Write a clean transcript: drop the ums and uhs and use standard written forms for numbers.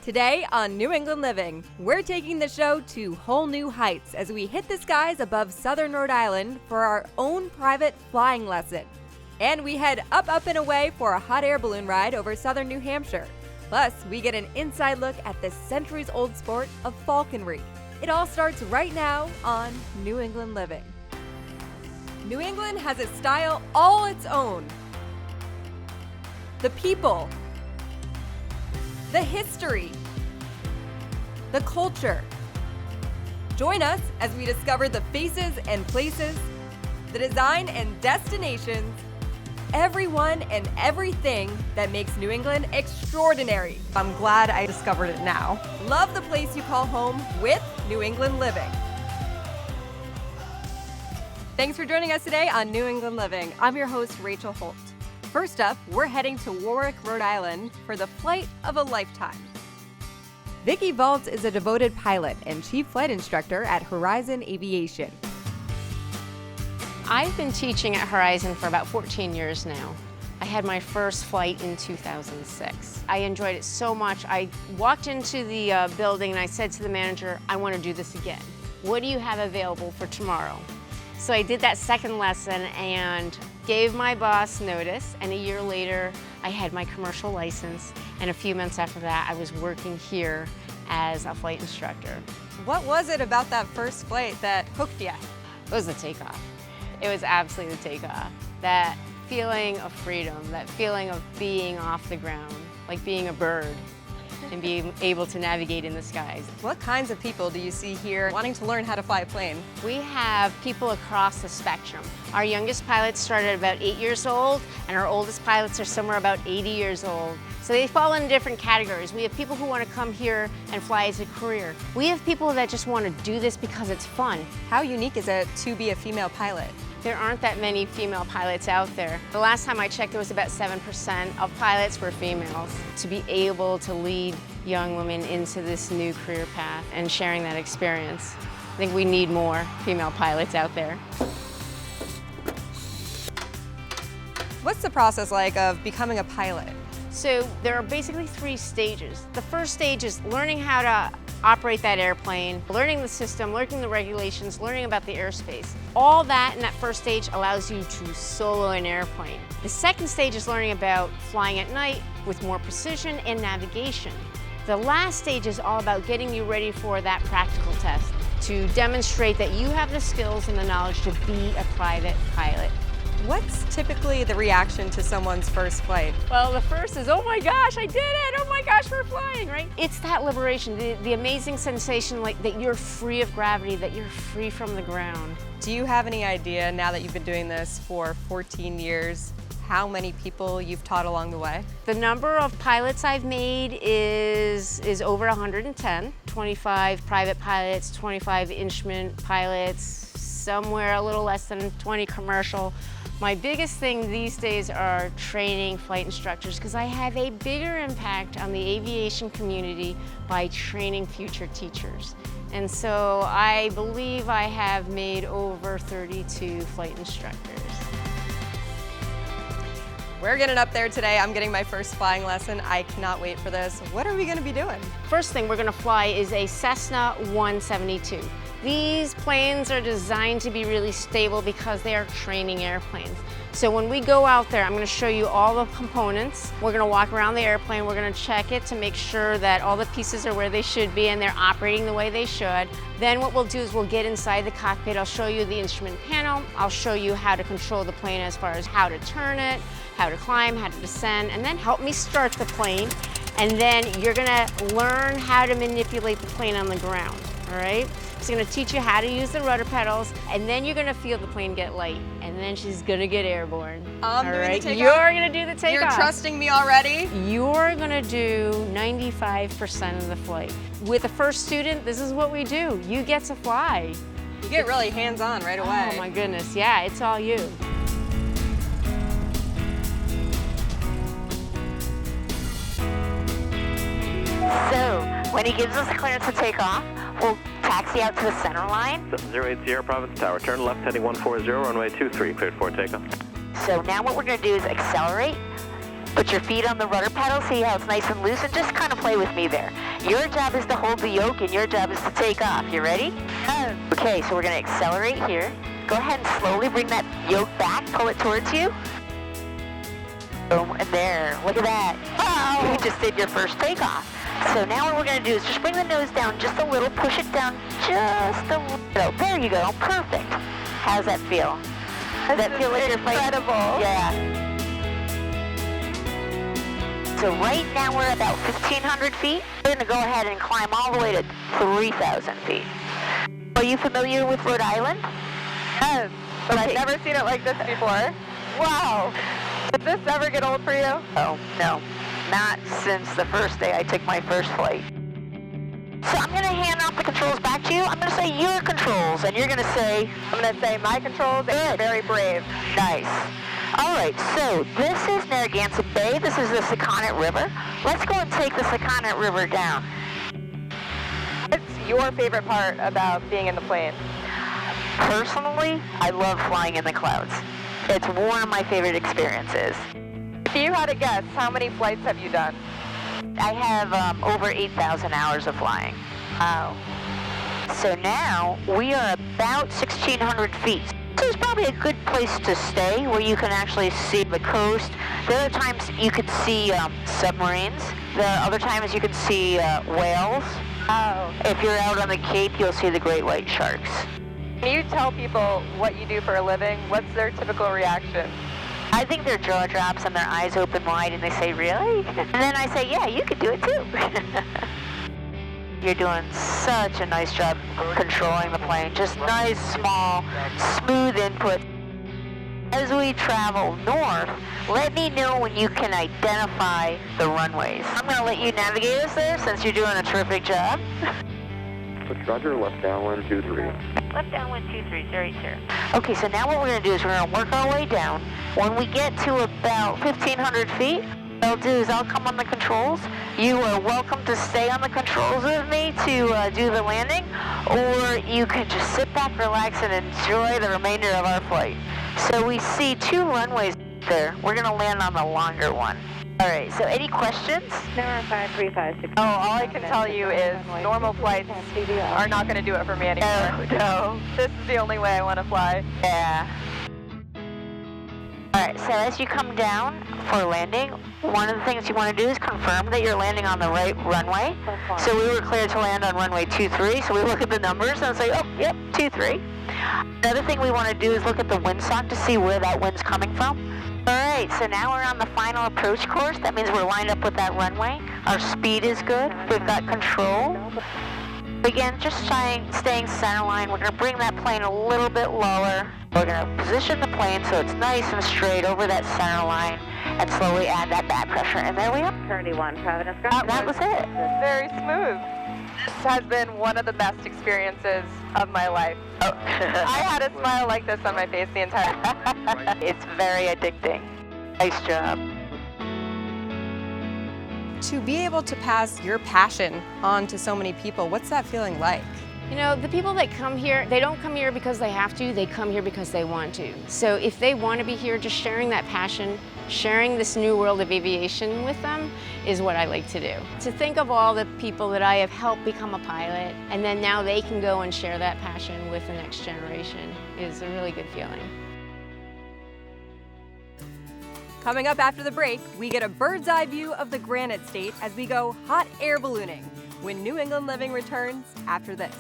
Today on New England Living, we're taking the show to whole new heights as we hit the skies above southern Rhode Island for our own private flying lesson. And we head up, and away for a hot air balloon ride over southern New Hampshire. Plus, we get an inside look at the centuries-old sport of falconry. It all starts right now on New England Living. New England has a style all its own. The people, the history, the culture. Join us as we discover the faces and places, the design and destinations, everyone and everything that makes New England extraordinary. I'm glad I discovered it now. Love the place you call home with New England Living. Thanks for joining us today on New England Living. I'm your host, Rachel Holt. First up, we're heading to Warwick, Rhode Island for the flight of a lifetime. Vicky Valtz is a devoted pilot and chief flight instructor at Horizon Aviation. I've been teaching at Horizon for about 14 years now. I had my first flight in 2006. I enjoyed it so much. I walked into the building and I said to the manager, I want to do this again. What do you have available for tomorrow? So I did that second lesson and gave my boss notice, and a year later I had my commercial license, and a few months after that I was working here as a flight instructor. What was it about that first flight that hooked you? It was the takeoff. It was absolutely the takeoff. That feeling of freedom, that feeling of being off the ground, like being a bird and being able to navigate in the skies. What kinds of people do you see here wanting to learn how to fly a plane? We have people across the spectrum. Our youngest pilots started at about 8 years old, and our oldest pilots are somewhere about 80 years old. So they fall in different categories. We have people who want to come here and fly as a career. We have people that just want to do this because it's fun. How unique is it to be a female pilot? There aren't that many female pilots out there. The last time I checked, there was about 7% of pilots were females. To be able to lead young women into this new career path and sharing that experience, I think we need more female pilots out there. What's the process like of becoming a pilot? So there are basically 3 stages. The first stage is learning how to operate that airplane, learning the system, learning the regulations, learning about the airspace. All that in that first stage allows you to solo an airplane. The second stage is learning about flying at night with more precision and navigation. The last stage is all about getting you ready for that practical test to demonstrate that you have the skills and the knowledge to be a private pilot. What's typically the reaction to someone's first flight? Well, the first is, oh my gosh, I did it! Oh my gosh, we're flying, right? It's that liberation, the amazing sensation like that you're free of gravity, that you're free from the ground. Do you have any idea, now that you've been doing this for 14 years, how many people you've taught along the way? The number of pilots I've made is over 110. 25 private pilots, 25 instrument pilots, somewhere a little less than 20 commercial. My biggest thing these days are training flight instructors because I have a bigger impact on the aviation community by training future teachers. And so I believe I have made over 32 flight instructors. We're getting up there today. I'm getting my first flying lesson. I cannot wait for this. What are we going to be doing? First thing we're going to fly is a Cessna 172. These planes are designed to be really stable because they are training airplanes. So when we go out there, I'm going to show you all the components. We're going to walk around the airplane. We're going to check it to make sure that all the pieces are where they should be and they're operating the way they should. Then what we'll do is we'll get inside the cockpit. I'll show you the instrument panel. I'll show you how to control the plane as far as how to turn it, how to climb, how to descend, and then help me start the plane. And then you're going to learn how to manipulate the plane on the ground, all right? She's going to teach you how to use the rudder pedals, and then you're going to feel the plane get light, and then she's going to get airborne. I'm doing the takeoff? You're going to do the takeoff. You're trusting me already? You're going to do 95% of the flight. With a first student, this is what we do. You get to fly. You get really hands-on right away. Oh my goodness, yeah, it's all you. So, when he gives us the clearance to take off, we'll taxi out to the center line. 708 Sierra Province Tower, turn left heading 140, runway 23, cleared for takeoff. So now what we're going to do is accelerate, put your feet on the rudder pedal, see how it's nice and loose, and just kind of play with me there. Your job is to hold the yoke and your job is to take off. You ready? Okay, so we're going to accelerate here. Go ahead and slowly bring that yoke back. Pull it towards you. Boom, and there. Look at that. Oh, you just did your first takeoff. So now what we're going to do is just bring the nose down just a little. Push it down just a little. There you go. Perfect. How's that feel? Does that feel like you're flying? Incredible. Yeah. So right now we're about 1,500 feet. We're going to go ahead and climb all the way to 3,000 feet. Are you familiar with Rhode Island? Yes, but I've never seen it like this before. Wow. Did this ever get old for you? Oh, no. Not since the first day I took my first flight. So I'm going to hand off the controls back to you. I'm going to say your controls, and you're going to say... I'm going to say my controls, and you're very brave. Nice. All right, so this is Narragansett Bay. This is the Sakonnet River. Let's go and take the Sakonnet River down. What's your favorite part about being in the plane? Personally, I love flying in the clouds. It's one of my favorite experiences. If you had to guess, how many flights have you done? I have over 8,000 hours of flying. Wow. So now we are about 1,600 feet. This is probably a good place to stay where you can actually see the coast. There are times you can see submarines. There are other times you can see whales. Oh. If you're out on the Cape, you'll see the great white sharks. Can you tell people what you do for a living? What's their typical reaction? I think their jaw drops and their eyes open wide and they say, really? And then I say, yeah, you could do it too. You're doing such a nice job controlling the plane. Just nice, small, smooth input. As we travel north, let me know when you can identify the runways. I'm going to let you navigate us there since you're doing a terrific job. Roger, left down 123. Left down 123, very sir. Okay, so now what we're going to do is we're going to work our way down. When we get to about 1,500 feet, what I'll do is I'll come on the controls. You are welcome to stay on the controls with me to do the landing, or you can just sit back, relax, and enjoy the remainder of our flight. So we see 2 runways there. We're going to land on the longer one. All right, so any questions? Number 5356. Oh, all I can tell you is normal flights are not going to do it for me anymore. No. This is the only way I want to fly. Yeah. All right, so as you come down for landing, one of the things you want to do is confirm that you're landing on the right runway. So we were cleared to land on runway 23, so we look at the numbers and say, oh, yep, 23. Another thing we want to do is look at the windsock to see where that wind's coming from. All right, so now we're on the final approach course. That means we're lined up with that runway. Our speed is good. We've got control. Again, just staying center line. We're going to bring that plane a little bit lower. We're going to position the plane so it's nice and straight over that center line and slowly add that back pressure. And there we are. 31, Providence. That was it. Very smooth. This has been one of the best experiences of my life. Oh. I had a smile like this on my face the entire time. It's very addicting. Nice job. To be able to pass your passion on to so many people, what's that feeling like? You know, the people that come here, they don't come here because they have to, they come here because they want to. So if they want to be here, just sharing that passion, sharing this new world of aviation with them is what I like to do. To think of all the people that I have helped become a pilot, and then now they can go and share that passion with the next generation is a really good feeling. Coming up after the break, we get a bird's eye view of the Granite State as we go hot air ballooning when New England Living returns after this.